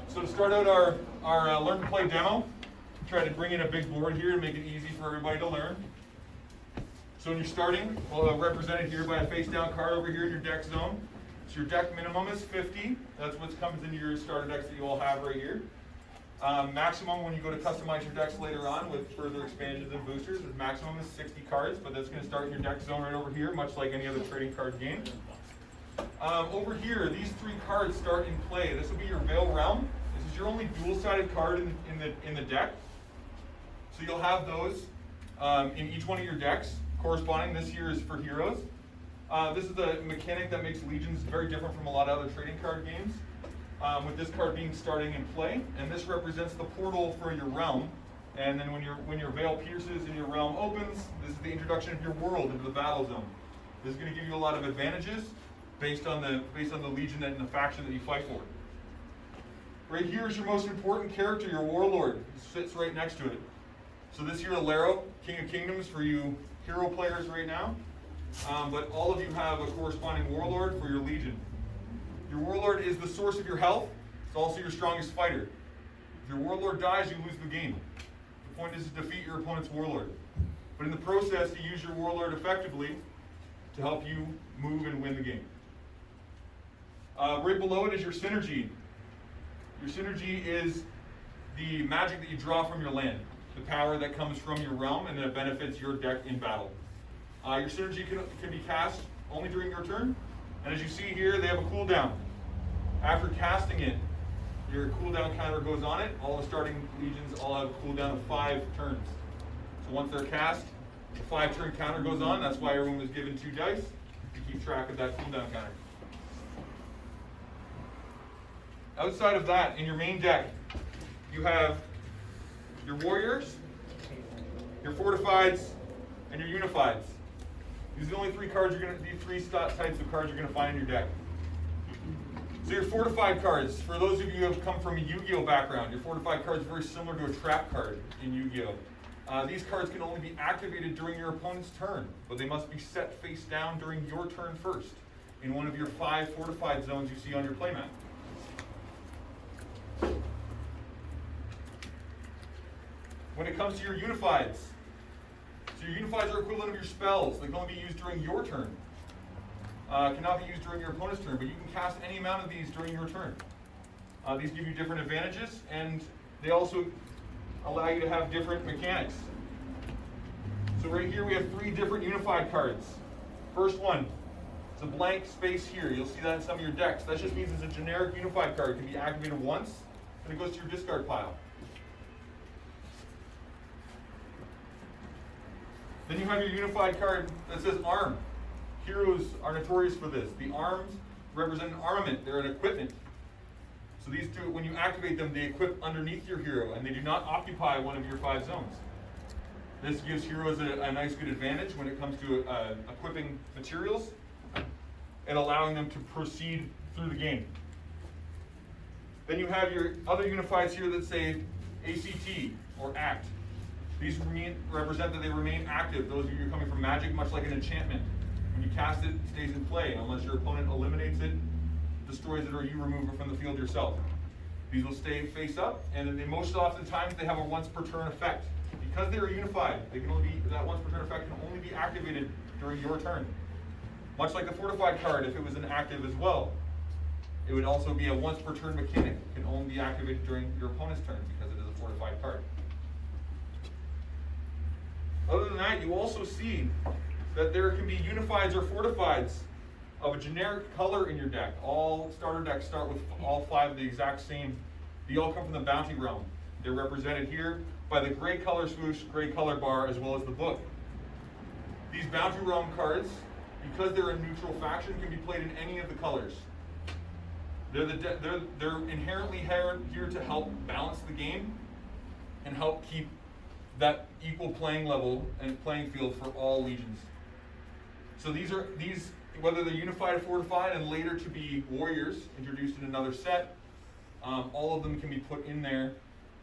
So to start out our Learn to Play demo, try to bring in a big board here to make it easy for everybody to learn. So when you're starting, well, represented here by a face down card over here in your deck zone. So your deck minimum is 50. That's what comes into your starter decks that you all have right here. Maximum when you go to customize your decks later on with further expansions and boosters, the maximum is 60 cards, but that's going to start in your deck zone right over here, much like any other trading card game. Over here, these 3 cards start in play. This will be your Veil Realm. This is your only dual-sided card in the deck. So you'll have those in each one of your decks. Corresponding, this here is for heroes. This is a mechanic that makes Legions very different from a lot of other trading card games. With this card being starting in play, and this represents the portal for your realm. And then when your veil pierces and your realm opens, this is the introduction of your world into the battle zone. This is going to give you a lot of advantages based on the Legion and the faction that you fight for. Right here is your most important character, your Warlord. It sits right next to it. So this here, Alero, King of Kingdoms for you hero players right now. But all of you have a corresponding Warlord for your Legion. Your Warlord is the source of your health. It's also your strongest fighter. If your Warlord dies, you lose the game. The point is to defeat your opponent's Warlord. But in the process, you use your Warlord effectively to help you move and win the game. Right below it is your synergy. Your synergy is the magic that you draw from your land, the power that comes from your realm and that benefits your deck in battle. Your synergy can be cast only during your turn, and as you see here, they have a cooldown. After casting it, your cooldown counter goes on it. All the starting Legions all have a cooldown of 5 turns. So once they're cast, the 5-turn counter goes on. That's why everyone was given 2 dice to keep track of that cooldown counter. Outside of that, in your main deck, you have your warriors, your fortifieds, and your unifieds. These are the only 3 cards these 3 types of cards you're going to find in your deck. So your fortified cards, for those of you who have come from a Yu-Gi-Oh background, your fortified card is very similar to a trap card in Yu-Gi-Oh. These cards can only be activated during your opponent's turn, but they must be set face down during your turn first in one of your 5 fortified zones you see on your playmat. When it comes to your unifieds, so your unifieds are equivalent of your spells. They can only be used during your turn. Cannot be used during your opponent's turn, but you can cast any amount of these during your turn. These give you different advantages, and they also allow you to have different mechanics. So right here we have 3 different unified cards. First one, it's a blank space here. You'll see that in some of your decks. That just means it's a generic unified card. It can be activated once, and it goes to your discard pile. Then you have your unified card that says arm. Heroes are notorious for this. The arms represent an armament. They're an equipment. So these 2, when you activate them, they equip underneath your hero, and they do not occupy one of your 5 zones. This gives heroes a nice good advantage when it comes to equipping materials and allowing them to proceed through the game. Then you have your other unifieds here that say ACT or ACT. These represent that they remain active. Those of you coming from Magic, much like an enchantment. When you cast it, it stays in play unless your opponent eliminates it, destroys it, or you remove it from the field yourself. These will stay face up, and then most oftentimes they have a once per turn effect. Because they are unified, that once per turn effect can only be activated during your turn. Much like the fortified card, if it was an active as well, it would also be a once per turn mechanic. It can only be activated during your opponent's turn because it is a fortified card. Other than that, you also see that there can be unifieds or fortifieds of a generic color in your deck. All starter decks start with all 5 of the exact same. They all come from the bounty realm. They're represented here by the gray color swoosh, gray color bar, as well as the book. These bounty realm cards, because they're a neutral faction, can be played in any of the colors. They're inherently here to help balance the game and help keep that equal playing level and playing field for all Legions. So these, whether they're unified or fortified and later to be warriors introduced in another set, all of them can be put in there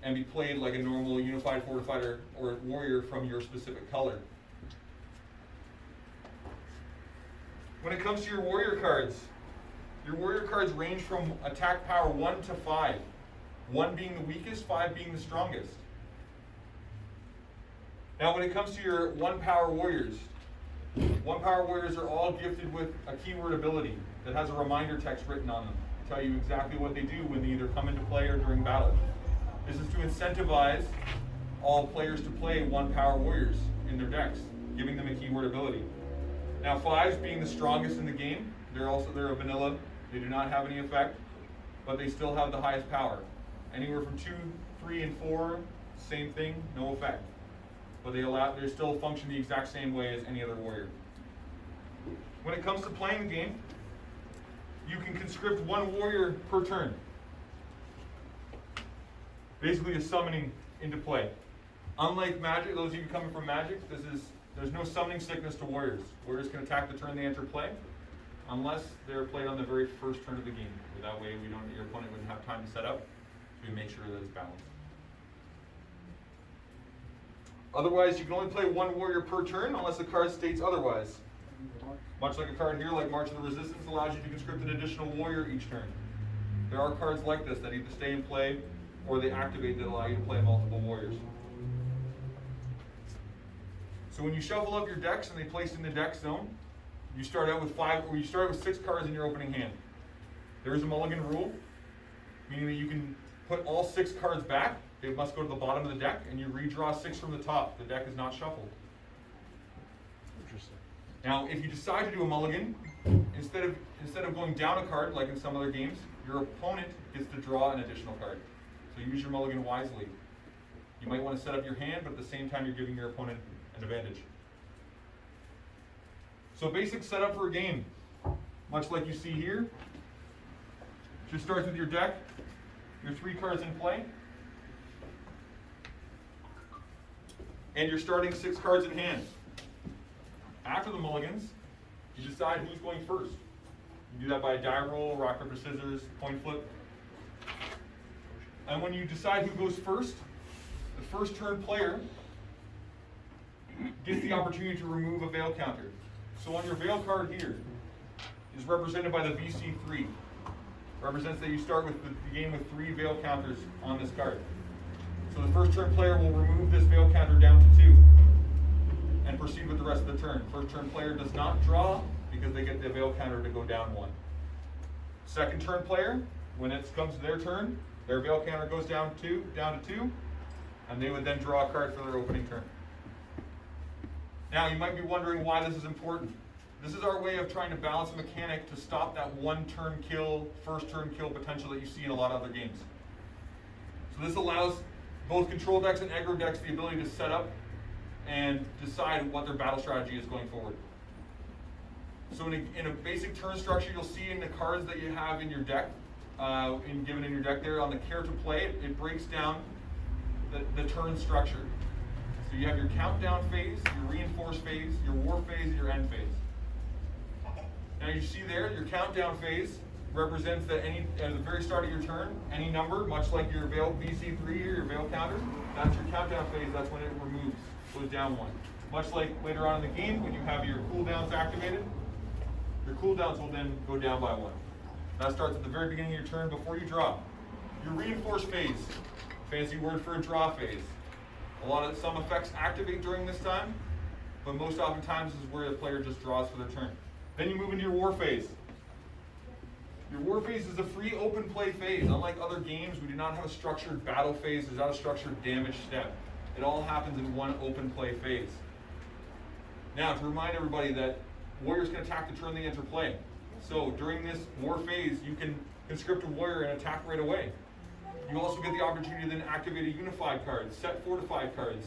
and be played like a normal unified, fortified, or warrior from your specific color. When it comes to your warrior cards range from attack power 1 to 5. 1 being the weakest, 5 being the strongest. Now when it comes to your 1 power warriors, 1 power warriors are all gifted with a keyword ability that has a reminder text written on them to tell you exactly what they do when they either come into play or during battle. This is to incentivize all players to play 1 power warriors in their decks, giving them a keyword ability. Now 5s being the strongest in the game, they're a vanilla, they do not have any effect, but they still have the highest power. Anywhere from 2, 3, and 4, same thing, no effect. But they still function the exact same way as any other warrior. When it comes to playing the game, you can conscript 1 warrior per turn. Basically a summoning into play. Unlike Magic, those of you coming from Magic, there's no summoning sickness to warriors. Warriors can attack the turn they enter play, unless they're played on the very first turn of the game. That way your opponent wouldn't have time to set up, so we make sure that it's balanced. Otherwise, you can only play 1 warrior per turn unless the card states otherwise. Much like a card here, like March of the Resistance, allows you to conscript an additional warrior each turn. There are cards like this that either stay in play or they activate that allow you to play multiple warriors. So when you shuffle up your decks and they place in the deck zone, you start out with 6 cards in your opening hand. There is a Mulligan Rule, meaning that you can put all 6 cards back. They must go to the bottom of the deck, and you redraw 6 from the top. The deck is not shuffled. Interesting. Now, if you decide to do a mulligan, instead of going down a card like in some other games, your opponent gets to draw an additional card. So use your mulligan wisely. You might want to set up your hand, but at the same time, you're giving your opponent an advantage. So basic setup for a game, much like you see here. Just starts with your deck, your 3 cards in play, and you're starting 6 cards in hand. After the mulligans, you decide who's going first. You do that by a die roll, rock, paper, scissors, coin flip. And when you decide who goes first, the first turn player gets the opportunity to remove a veil counter. So on your veil card here is represented by the VC3. Represents that you start with the game with 3 veil counters on this card. So the first turn player will remove this veil counter down to 2 and proceed with the rest of the turn. First turn player does not draw because they get the veil counter to go down 1. Second turn player, when it comes to their turn, their veil counter goes down to 2, and they would then draw a card for their opening turn. Now you might be wondering why this is important. This is our way of trying to balance a mechanic to stop that 1 turn kill, first turn kill potential that you see in a lot of other games. So this allows both control decks and aggro decks the ability to set up and decide what their battle strategy is going forward. So in a basic turn structure, you'll see in the cards that you have in your deck, given in your deck there, on the care to play, it breaks down the turn structure. So you have your countdown phase, your reinforce phase, your war phase, and your end phase. Now you see there, your countdown phase represents that at the very start of your turn, any number, much like your veil VC3 or your veil counter, that's your countdown phase, that's when it removes, goes down 1. Much like later on in the game, when you have your cooldowns activated, your cooldowns will then go down by 1. That starts at the very beginning of your turn before you draw. Your reinforce phase, fancy word for a draw phase. Some effects activate during this time, but most oftentimes is where the player just draws for their turn. Then you move into your war phase. Your war phase is a free open play phase. Unlike other games, we do not have a structured battle phase. There's not a structured damage step. It all happens in one open play phase. Now, to remind everybody that warriors can attack the turn they enter play. So during this war phase, you can conscript a warrior and attack right away. You also get the opportunity to then activate a unified card, set fortified cards,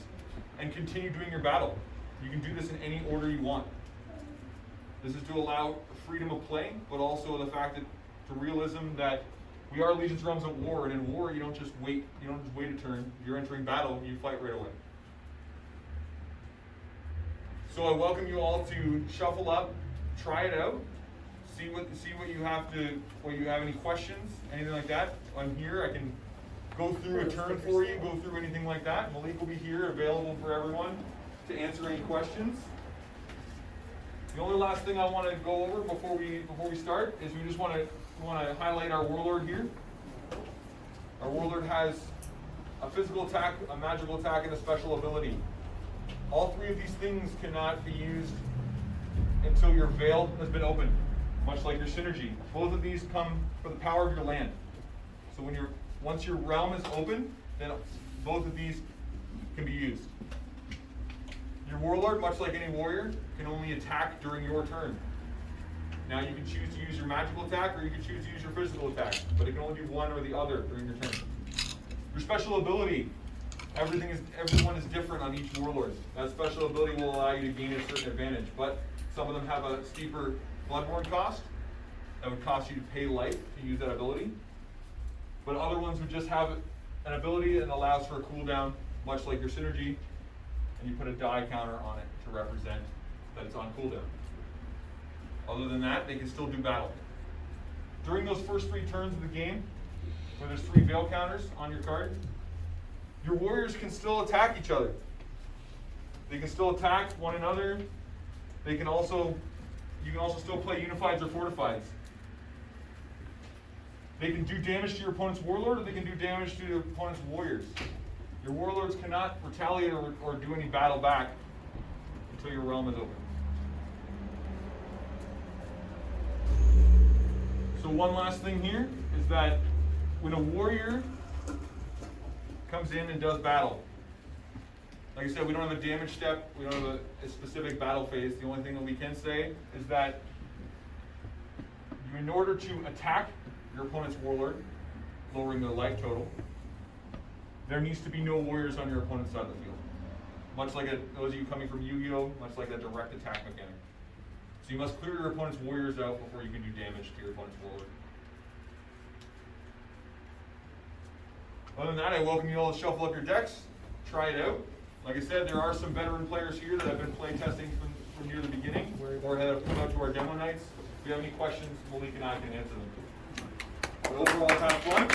and continue doing your battle. You can do this in any order you want. This is to allow freedom of play, but also the fact that the realism that we are Legion's Realms of War, and in war you don't just wait a turn. You're entering battle, you fight right away. So I welcome you all to shuffle up, try it out, see what you have any questions, anything like that. I'm here, I can go through a turn for you, go through anything like that. Malik will be here, available for everyone to answer any questions. The only last thing I want to go over before we start is we just want to highlight our Warlord here. Our Warlord has a physical attack, a magical attack, and a special ability. All three of these things cannot be used until your veil has been opened, much like your synergy. Both of these come for the power of your land. So once your realm is open, then both of these can be used. Your Warlord, much like any warrior, can only attack during your turn. Now you can choose to use your magical attack or you can choose to use your physical attack, but it can only do one or the other during your turn. Your special ability, everyone is different on each Warlord. That special ability will allow you to gain a certain advantage, but some of them have a steeper Bloodborne cost. That would cost you to pay life to use that ability. But other ones would just have an ability that allows for a cooldown, much like your synergy, and you put a die counter on it to represent that it's on cooldown. Other than that, they can still do battle. During those first 3 turns of the game, where there's 3 veil counters on your card, your warriors can still attack each other. They can still attack one another. You can also still play Unifieds or Fortifieds. They can do damage to your opponent's Warlord, or they can do damage to your opponent's warriors. Your Warlords cannot retaliate or do any battle back until your realm is open. So one last thing here is that when a warrior comes in and does battle, like I said, we don't have a damage step, we don't have a specific battle phase. The only thing that we can say is that in order to attack your opponent's Warlord, lowering their life total, there needs to be no warriors on your opponent's side of the field. Much like those of you coming from Yu-Gi-Oh!, much like that direct attack mechanic. So you must clear your opponent's warriors out before you can do damage to your opponent's Warlord. Other than that, I welcome you all to shuffle up your decks, try it out. Like I said, there are some veteran players here that have been play testing from near the beginning, or have come out to our demo nights. If you have any questions, Malik and I can answer them. But overall, have fun.